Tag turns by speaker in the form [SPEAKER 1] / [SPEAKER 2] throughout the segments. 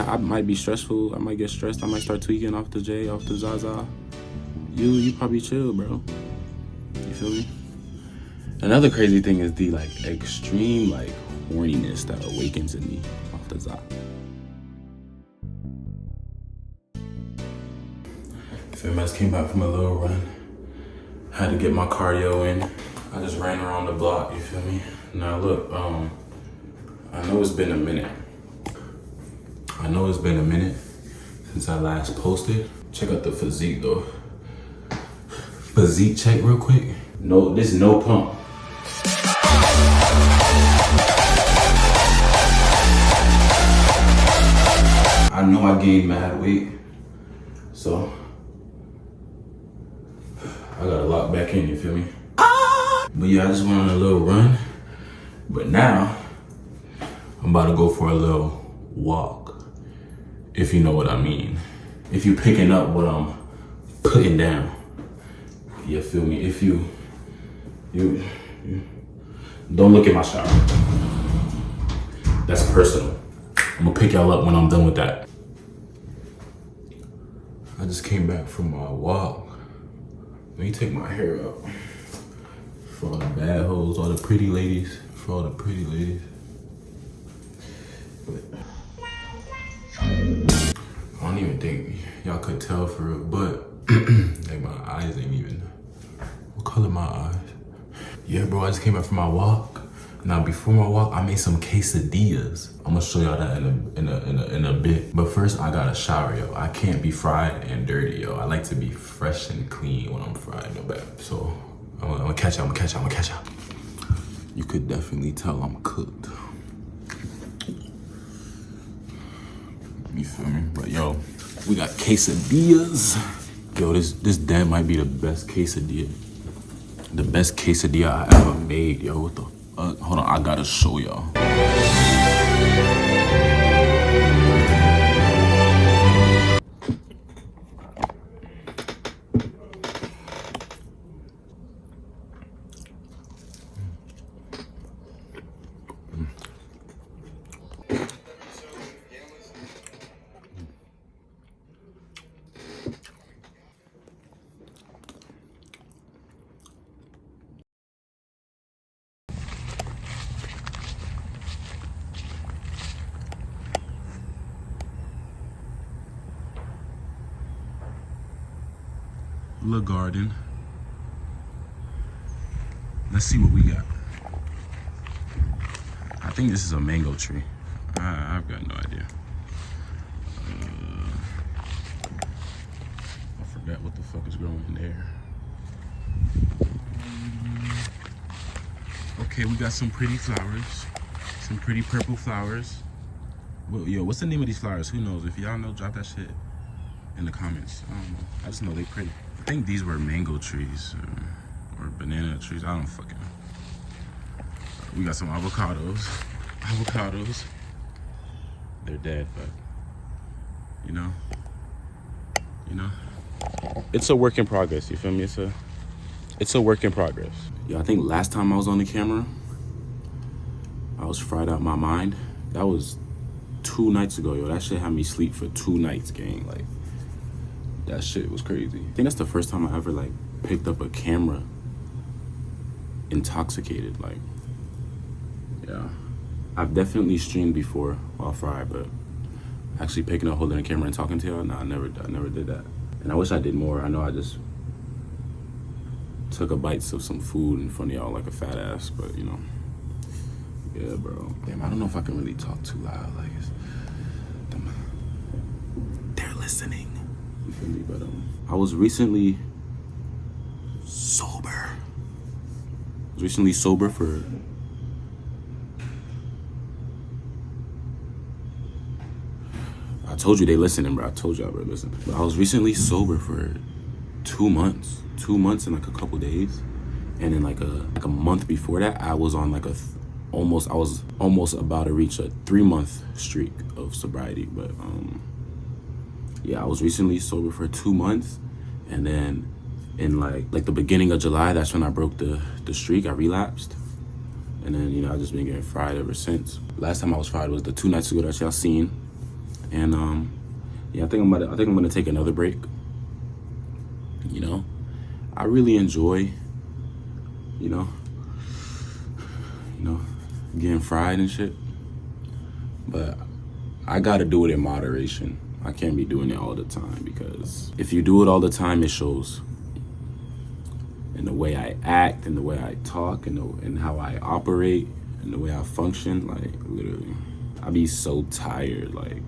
[SPEAKER 1] I might be stressful. I might get stressed. I might start tweaking off the J, off the Zaza. You probably chill, bro. You feel me? Another crazy thing is the like extreme like horniness that awakens in me off the Za. Feel me? I just came back from a little run. Had to get my cardio in. I just ran around the block, you feel me? Now look, I know it's been a minute. Since I last posted. Check out the physique though. Physique check real quick. No, this is no pump. I know I gained mad weight, so I gotta lock back in, you feel me? But yeah, I just went on a little run. But now, I'm about to go for a little walk, if you know what I mean. If you picking up what I'm putting down, you feel me? If you don't look at my shower. That's personal. I'm gonna pick y'all up when I'm done with that. I just came back from my walk. Let me take my hair up. For all the bad hoes, all the pretty ladies. For all the pretty ladies. I don't even think y'all could tell for real, but like my eyes ain't even. What color my eyes? Yeah, bro, I just came back from my walk. Now, before my walk, I made some quesadillas. I'm gonna show y'all that in a bit. But first, I gotta shower, yo. I can't be fried and dirty, yo. I like to be fresh and clean when I'm fried, no bad. So, I'm gonna catch y'all. You could definitely tell I'm cooked. You feel me? But yo, we got quesadillas. Yo, this damn might be the best quesadilla. The best quesadilla I ever made, yo. What the fuck? Hold on, I gotta show y'all. Little garden. Let's see what we got. I think this is a mango tree. I've got no idea. I forgot what the fuck is growing there. Okay, we got some pretty flowers. Some pretty purple flowers. Well, yo, what's the name of these flowers? Who knows? If y'all know, drop that shit in the comments. I don't know. I just know they pretty. I think these were mango trees or banana trees. I don't fucking know. We got some avocados. They're dead, but you know, it's a work in progress. You feel me? It's a work in progress. Yeah, I think last time I was on the camera, I was fried out my mind. That was 2 nights ago, yo. That shit had me sleep for 2 nights, gang. Like, that shit was crazy. I think that's the first time I ever like picked up a camera intoxicated. Like, yeah, I've definitely streamed before while fried, but actually picking up, holding a camera and talking to y'all, nah, I never did that. And I wish I did more. I know I just took a bite of some food in front of y'all like a fat ass, but you know, yeah, bro. Damn, I don't know if I can really talk too loud. Like, they're listening. You feel me? But I was recently sober. For I told you they listening, bro. I told y'all, bro, listen. But I was recently sober for 2 months. 2 months and like a couple days. And then like a month before that, I was on like I was almost about to reach a 3-month streak of sobriety. But yeah, I was recently sober for 2 months, and then in like the beginning of July, that's when I broke the streak. I relapsed, and then, you know, I just been getting fried ever since. Last time I was fried was the 2 nights ago that y'all seen,
[SPEAKER 2] And yeah, I think I'm gonna take another break. You know, I really enjoy, you know, getting fried and shit. But I gotta do it in moderation. I can't be doing it all the time, because if you do it all the time, it shows in the way I act, in the way I talk, and how I operate, and the way I function. Like, literally, I be so tired, like,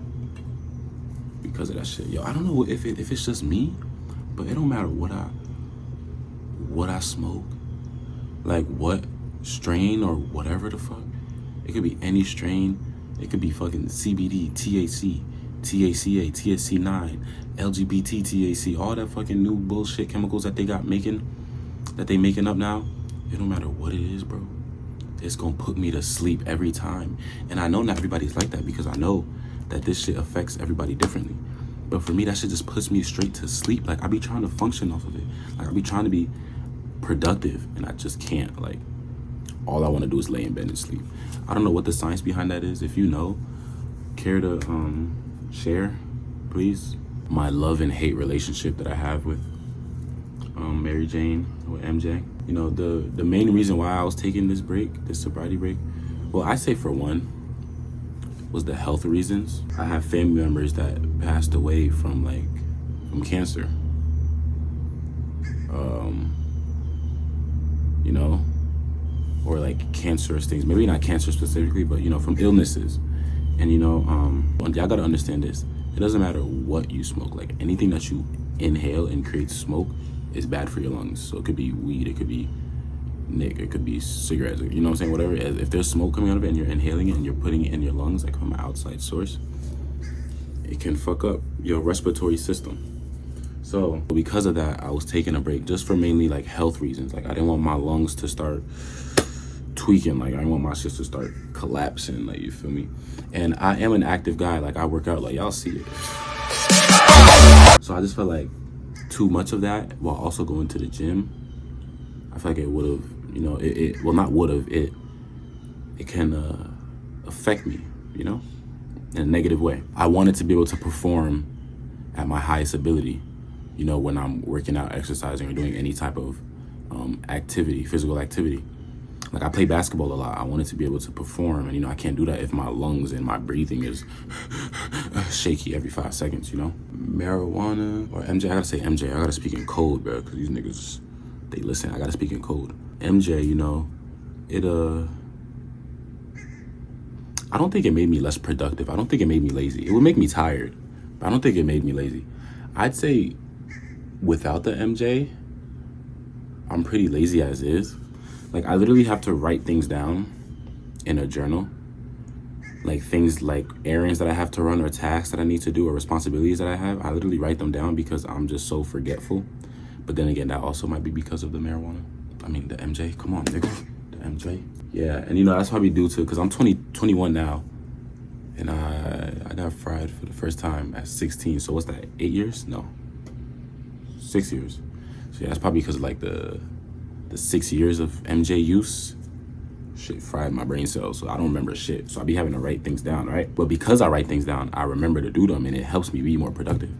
[SPEAKER 2] because of that shit. Yo, I don't know if it's just me, but it don't matter what I smoke, like what strain or whatever the fuck. It could be any strain. It could be fucking CBD, THC, THCA, THC9, LGBT, THC, all that fucking new bullshit chemicals that they making up now. It don't matter what it is, bro. It's gonna put me to sleep every time. And I know not everybody's like that, because I know that this shit affects everybody differently. But for me, that shit just puts me straight to sleep. Like, I be trying to function off of it. Like, I be trying to be productive, and I just can't. Like, all I want to do is lay in bed and sleep. I don't know what the science behind that is. If you know, care to share, please. My love and hate relationship that I have with Mary Jane, with MJ. You know, the main reason why I was taking this break, this sobriety break, well, I say for one, was the health reasons. I have family members that passed away from cancer. You know, or like cancerous things. Maybe not cancer specifically, but you know, from illnesses. And you know, y'all gotta understand this. It doesn't matter what you smoke. Like, anything that you inhale and creates smoke is bad for your lungs. So it could be weed, it could be nick, it could be cigarettes, you know what I'm saying, whatever. If there's smoke coming out of it and you're inhaling it and you're putting it in your lungs, like from an outside source, it can fuck up your respiratory system. So because of that, I was taking a break just for mainly like health reasons. Like, I didn't want my lungs to start tweaking. Like, I didn't want my shit to start collapsing, like, you feel me? And I am an active guy. Like, I work out, like, y'all see it. So I just felt like too much of that while also going to the gym. I feel like it would have, you know, well, not would have, it can affect me, you know, in a negative way. I wanted to be able to perform at my highest ability, you know, when I'm working out, exercising, or doing any type of activity, physical activity. Like, I play basketball a lot. I wanted to be able to perform, and you know, I can't do that if my lungs and my breathing is shaky every 5 seconds, you know? Marijuana, or MJ, I gotta say MJ, I gotta speak in code, bro, because these niggas, they listen, I gotta speak in code. MJ, you know, I don't think it made me less productive. I don't think it made me lazy. It would make me tired, but I don't think it made me lazy. I'd say without the MJ, I'm pretty lazy as is. Like, I literally have to write things down in a journal. Like, things like errands that I have to run, or tasks that I need to do, or responsibilities that I have. I literally write them down because I'm just so forgetful. But then again, that also might be because of the marijuana. I mean, the MJ, come on, nigga, the MJ. Yeah, and you know, that's probably due to, because I'm 21 now. And I got fried for the first time at 16. So what's that, 8 years? No, 6 years. So yeah, that's probably because of like the 6 years of MJ use. Shit fried my brain cells, so I don't remember shit. So I be having to write things down, right? But because I write things down, I remember to do them, and it helps me be more productive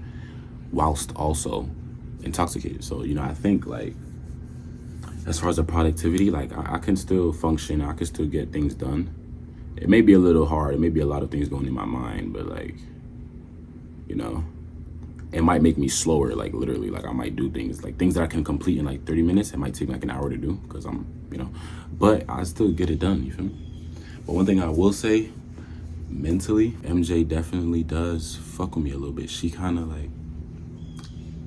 [SPEAKER 2] whilst also intoxicated. So, you know, I think, like, as far as the productivity, like, I can still function, I can still get things done. It may be a little hard, it may be a lot of things going in my mind, but like, you know, it might make me slower, like literally. Like, I might do things that I can complete in like 30 minutes. It might take like an hour to do, because I'm, you know, but I still get it done, you feel me? But one thing I will say, mentally, MJ definitely does fuck with me a little bit. She kind of like,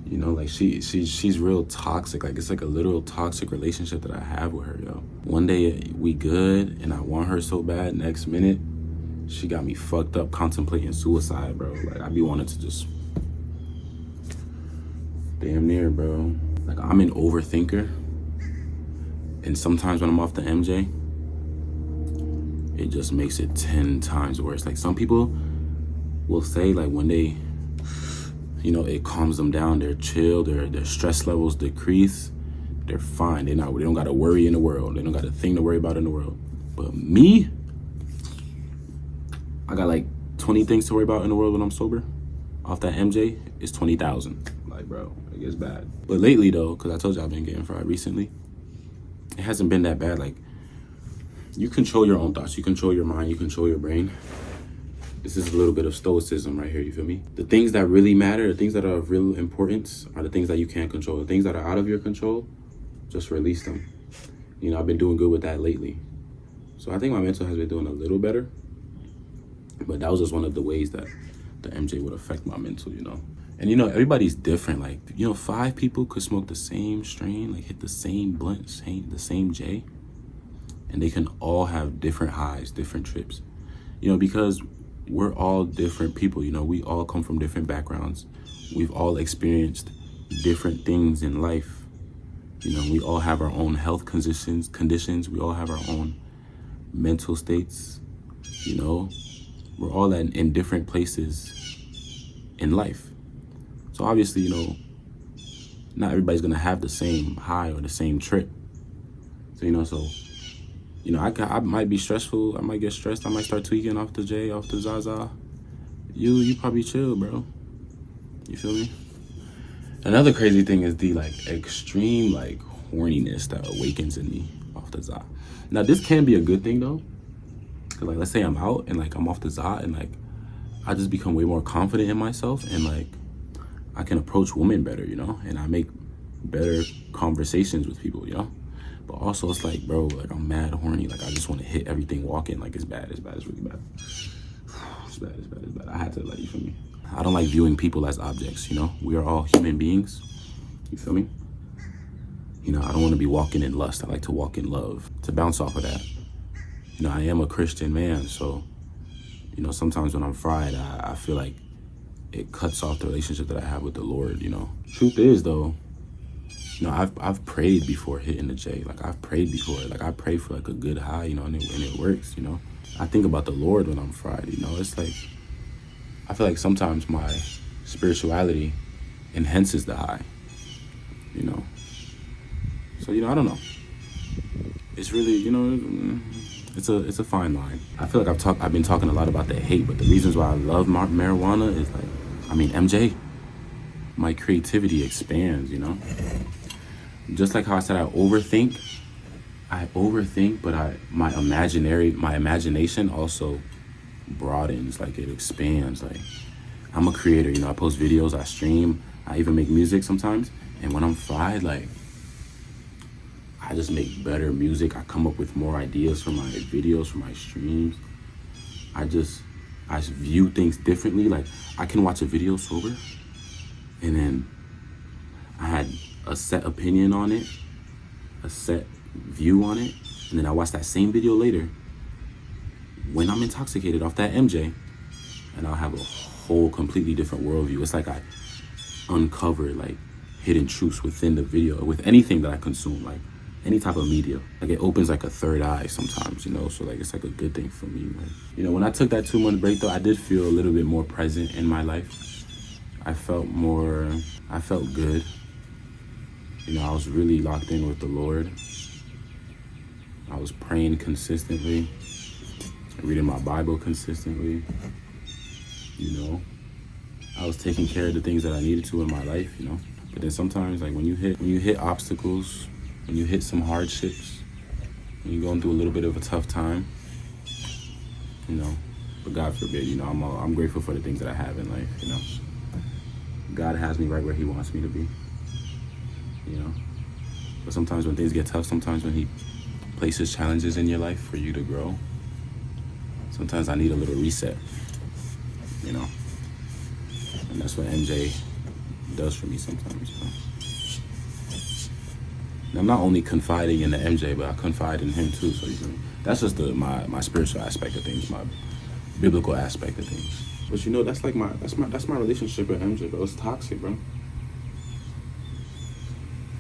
[SPEAKER 2] you know, like she's real toxic. Like, it's like a literal toxic relationship that I have with her, yo. One day we good and I want her so bad, next minute, she got me fucked up contemplating suicide, bro. Like, I be wanting to just, damn near, bro. Like, I'm an overthinker. And sometimes when I'm off the MJ, it just makes it 10 times worse. Like, some people will say, like, when they, you know, it calms them down, they're chill, their stress levels decrease, they're fine. They don't gotta worry in the world. They don't got a thing to worry about in the world. But me, I got like 20 things to worry about in the world when I'm sober, off that MJ, is 20,000. Like, bro, it gets bad. But lately, though, because I told you I've been getting fried recently, it hasn't been that bad. Like, you control your own thoughts. You control your mind. You control your brain. This is a little bit of stoicism right here, you feel me? The things that really matter, the things that are of real importance, are the things that you can't control. The things that are out of your control, just release them. You know, I've been doing good with that lately. So I think my mental has been doing a little better. But that was just one of the ways that the MJ would affect my mental, you know? And, you know, everybody's different. Like, you know, 5 people could smoke the same strain, like hit the same blunt, the same J. And they can all have different highs, different trips. You know, because we're all different people, you know, we all come from different backgrounds. We've all experienced different things in life. You know, we all have our own health conditions. We all have our own mental states, you know. We're all in different places in life. So obviously, you know, not everybody's gonna have the same high or the same trip. So, you know, I might be stressful. I might get stressed. I might start tweaking off the J, off the Zaza. You probably chill, bro. You feel me? Another crazy thing is the like extreme like horniness that awakens in me off the Za. Now this can be a good thing though. Cause like let's say I'm out and like I'm off the Za and like I just become way more confident in myself and like I can approach women better, you know, and I make better conversations with people, you know. But also it's like, bro, like I'm mad horny. Like I just want to hit everything walking. Like it's bad, it's really bad. It's bad. I had to let you feel me. I don't like viewing people as objects, you know. We are all human beings. You feel me? You know, I don't want to be walking in lust. I like to walk in love. To bounce off of that, you know, I am a Christian man, so, you know, sometimes when I'm fried, I feel like it cuts off the relationship that I have with the Lord, you know. Truth is, though, you know, I've prayed before hitting the J. Like, I've prayed before. Like, I pray for, like, a good high, you know, and it works, you know. I think about the Lord when I'm fried, you know. It's like, I feel like sometimes my spirituality enhances the high, you know. So, you know, I don't know. It's really, you know, it's a fine line. I feel like I've been talking a lot about the hate, but the reasons why I love marijuana is like, I mean, MJ, my creativity expands, you know. Just like how I said I overthink, but my imagination also broadens, like it expands. Like I'm a creator, you know, I post videos, I stream, I even make music sometimes. And when I'm fried, like I just make better music. I come up with more ideas for my videos, for my streams. I view things differently. Like I can watch a video sober and then I had a set opinion on it, a set view on it, and then I watch that same video later when I'm intoxicated off that MJ, and I'll have a whole completely different worldview. It's like I uncover like hidden truths within the video, with anything that I consume, like any type of media. Like it opens like a third eye sometimes, you know, so like it's like a good thing for me. Like, you know, when I took that 2-month break though, I did feel a little bit more present in my life. I felt good. You know, I was really locked in with the Lord. I was praying consistently, reading my Bible consistently, you know. I was taking care of the things that I needed to in my life, you know. But then sometimes, like when you hit obstacles, when you hit some hardships, when you're going through a little bit of a tough time, you know. But God forbid, you know, I'm grateful for the things that I have in life, you know. God has me right where He wants me to be, you know. But sometimes when things get tough, sometimes when He places challenges in your life for you to grow, sometimes I need a little reset, you know. And that's what MJ does for me sometimes, you know. And I'm not only confiding in the MJ, but I confide in him too. So that's just my spiritual aspect of things, my biblical aspect of things. But you know, that's my relationship with MJ, bro. It's toxic, bro.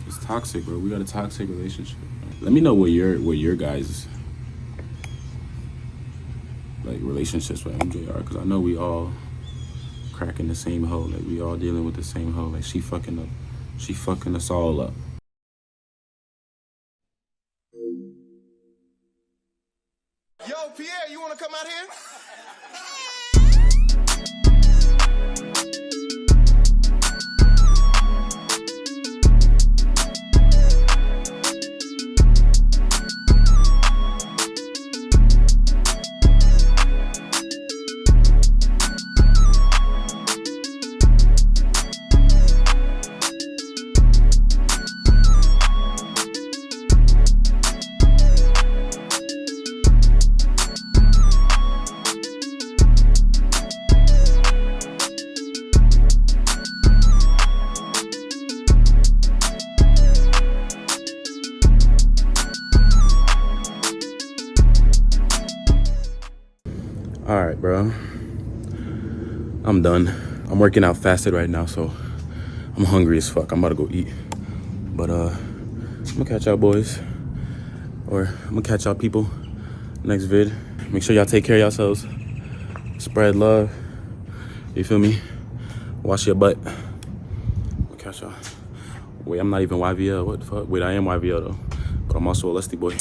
[SPEAKER 2] It's toxic, bro. We got a toxic relationship. Let me know what your guys' like relationships with MJ are, because I know we all cracking the same hole. Like we all dealing with the same hole. Like she fucking us all up.
[SPEAKER 3] Yo, Pierre, you wanna come out here?
[SPEAKER 2] I'm done. I'm working out fasted right now, so I'm hungry as fuck. I'm about to go eat. But I'm gonna catch y'all boys, or I'm gonna catch y'all people next vid. Make sure y'all take care of yourselves. Spread love. You feel me? Wash your butt. I'll catch y'all. Wait, I'm not even YVL. What the fuck? Wait, I am YVL though. But I'm also a lusty boy.